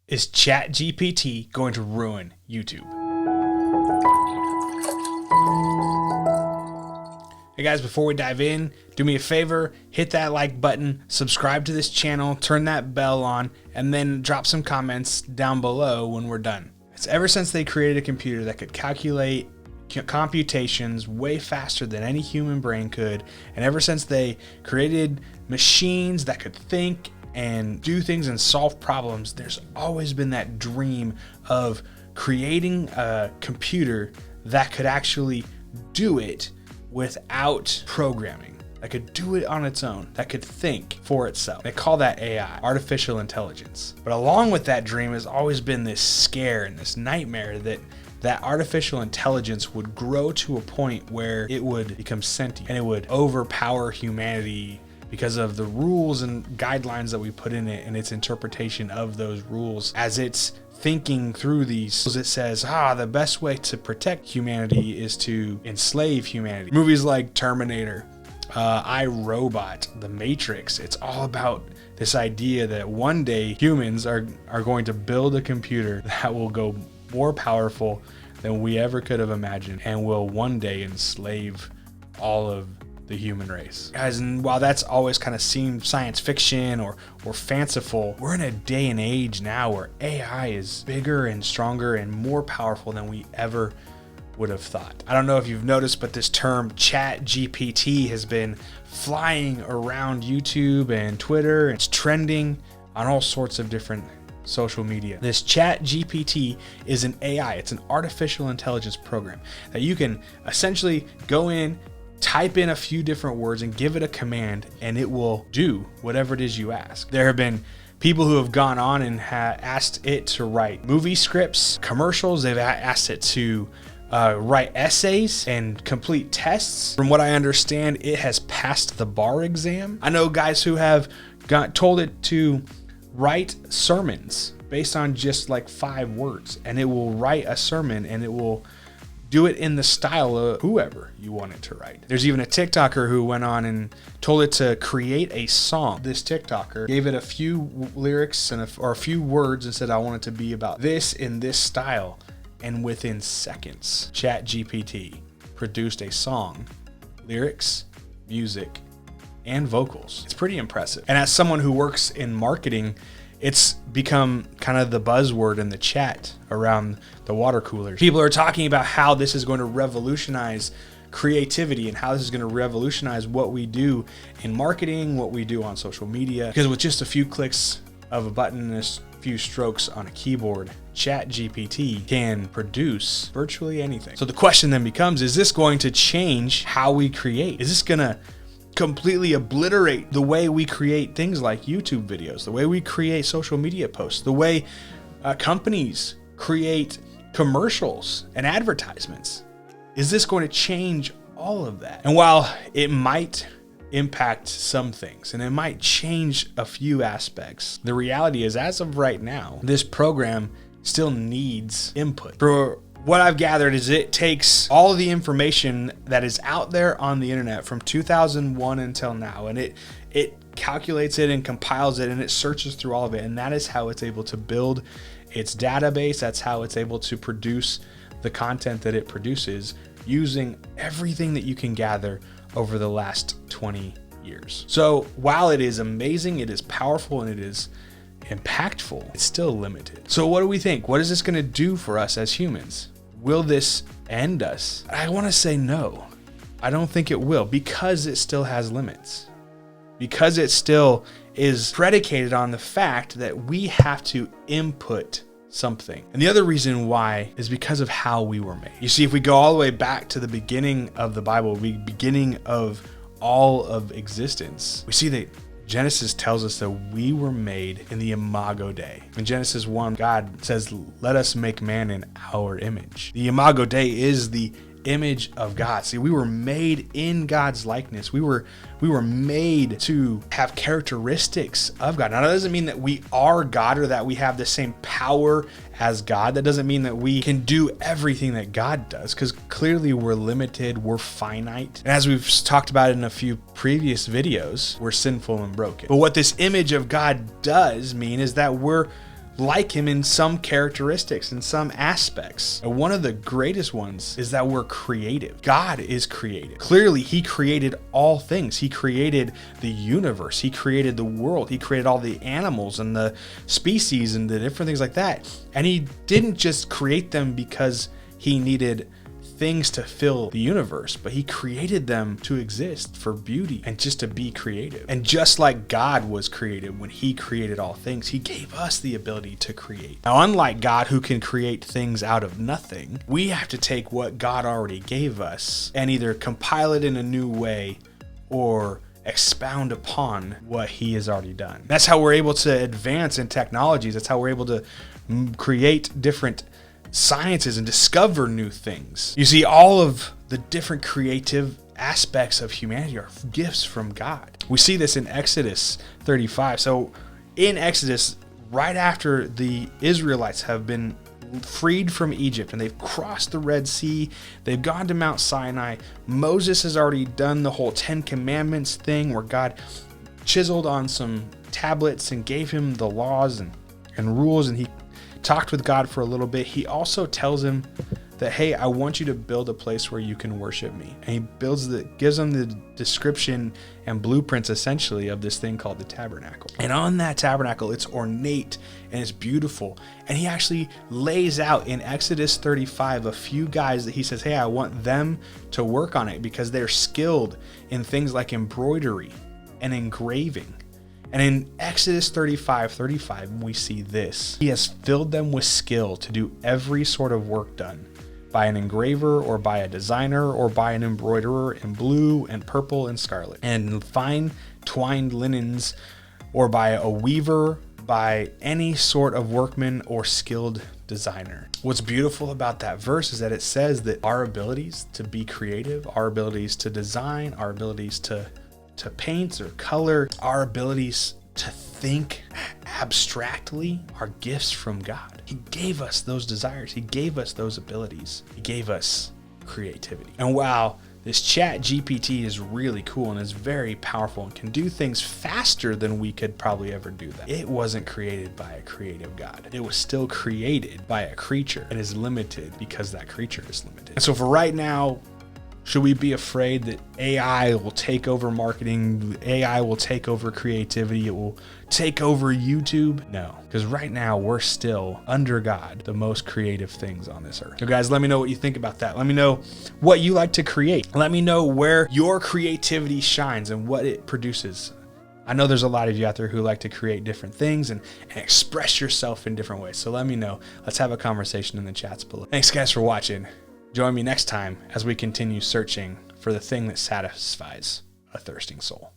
Is CHAT GPT going to ruin YouTube? Hey guys, before we dive in, do me a favor, hit that like button, subscribe to this channel, turn that bell on, and then drop some comments down below when we're done. It's ever since they created a computer that could calculate computations way faster than any human brain could, and ever since they created machines that could think and do things and solve problems, there's always been that dream of creating a computer that could actually do it without programming, that could do it on its own, that could think for itself. They call that AI, artificial intelligence. But along with that dream has always been this scare and this nightmare that artificial intelligence would grow to a point where it would become sentient and it would overpower humanity because of the rules and guidelines that we put in it and its interpretation of those rules. As it's thinking through these, it says, the best way to protect humanity is to enslave humanity. Movies like Terminator, I, Robot, The Matrix, it's all about this idea that one day humans are going to build a computer that will go more powerful than we ever could have imagined and will one day enslave all of the human race. Guys, and while that's always kind of seemed science fiction or fanciful, we're in a day and age now where AI is bigger and stronger and more powerful than we ever would have thought. I don't know if you've noticed, but this term CHAT GPT has been flying around YouTube and Twitter. It's trending on all sorts of different social media. This CHAT GPT is an AI. It's an artificial intelligence program that you can essentially go in, type in a few different words and give it a command, and it will do whatever it is you ask. There have been people who have gone on and asked it to write movie scripts, commercials. They've asked it to write essays and complete tests. From what I understand, it has passed the bar exam. I know guys who have told it to write sermons based on just like 5 words, and it will write a sermon and it will do it in the style of whoever you want it to write. There's even a TikToker who went on and told it to create a song. This TikToker gave it a few lyrics or a few words and said, I want it to be about this in this style. And within seconds, CHAT GPT produced a song, lyrics, music, and vocals. It's pretty impressive. And as someone who works in marketing, it's become kind of the buzzword in the chat around the water coolers. People are talking about how this is going to revolutionize creativity and how this is going to revolutionize what we do in marketing, what we do on social media. Because with just a few clicks of a button and a few strokes on a keyboard, CHAT GPT can produce virtually anything. So the question then becomes, is this going to change how we create? Is this going to completely obliterate the way we create things like YouTube videos, the way we create social media posts, the way companies create commercials and advertisements? Is this going to change all of that? And while it might impact some things and it might change a few aspects, the reality is, as of right now, this program still needs input. For what I've gathered is it takes all of the information that is out there on the internet from 2001 until now, and it calculates it and compiles it and it searches through all of it, and that is how it's able to build its database. That's how it's able to produce the content that it produces using everything that you can gather over the last 20 years. So while it is amazing, it is powerful, and it is impactful, it's still limited. So what do we think? What is this going to do for us as humans? Will this end us? I want to say no. I don't think it will, because it still has limits. Because it still is predicated on the fact that we have to input something. And the other reason why is because of how we were made. You see, if we go all the way back to the beginning of the Bible, the beginning of all of existence, we see that Genesis tells us that we were made in the imago Dei. In Genesis 1, God says, let us make man in our image. The imago Dei is the image of God. See, we were made in God's likeness. We were made to have characteristics of God. Now, that doesn't mean that we are God or that we have the same power as God. That doesn't mean that we can do everything that God does, because clearly we're limited, we're finite. And as we've talked about in a few previous videos, we're sinful and broken. But what this image of God does mean is that we're like him in some characteristics, in some aspects. And one of the greatest ones is that we're creative. God is creative. Clearly, he created all things. He created the universe. He created the world. He created all the animals and the species and the different things like that. And he didn't just create them because he needed things to fill the universe, but he created them to exist for beauty and just to be creative. And just like God was creative when he created all things, he gave us the ability to create. Now, unlike God, who can create things out of nothing, we have to take what God already gave us and either compile it in a new way or expound upon what he has already done. That's how we're able to advance in technologies. That's how we're able to create different sciences and discover new things. You see, all of the different creative aspects of humanity are gifts from God. We see this in Exodus 35. So in Exodus, right after the Israelites have been freed from Egypt and they've crossed the Red Sea, they've gone to Mount Sinai, Moses has already done the whole 10 Commandments thing where God chiseled on some tablets and gave him the laws and rules, and he talked with God for a little bit. He also tells him that, hey, I want you to build a place where you can worship me. And he gives them the description and blueprints essentially of this thing called the tabernacle. And on that tabernacle, it's ornate and it's beautiful. And he actually lays out in Exodus 35 a few guys that he says, hey, I want them to work on it because they're skilled in things like embroidery and engraving. And in Exodus 35, we see this. He has filled them with skill to do every sort of work done by an engraver or by a designer or by an embroiderer in blue and purple and scarlet, and fine twined linens, or by a weaver, by any sort of workman or skilled designer. What's beautiful about that verse is that it says that our abilities to be creative, our abilities to design, our abilities to paint or color, our abilities to think abstractly are gifts from God. He gave us those desires. He gave us those abilities. He gave us creativity. And wow, this CHAT GPT is really cool and is very powerful and can do things faster than we could probably ever do that. It wasn't created by a creative God. It was still created by a creature and is limited because that creature is limited. And so for right now, should we be afraid that AI will take over marketing? AI will take over creativity. It will take over YouTube? No, because right now we're still under God, the most creative things on this earth. So guys, let me know what you think about that. Let me know what you like to create. Let me know where your creativity shines and what it produces. I know there's a lot of you out there who like to create different things and express yourself in different ways. So let me know. Let's have a conversation in the chats below. Thanks guys for watching. Join me next time as we continue searching for the thing that satisfies a thirsting soul.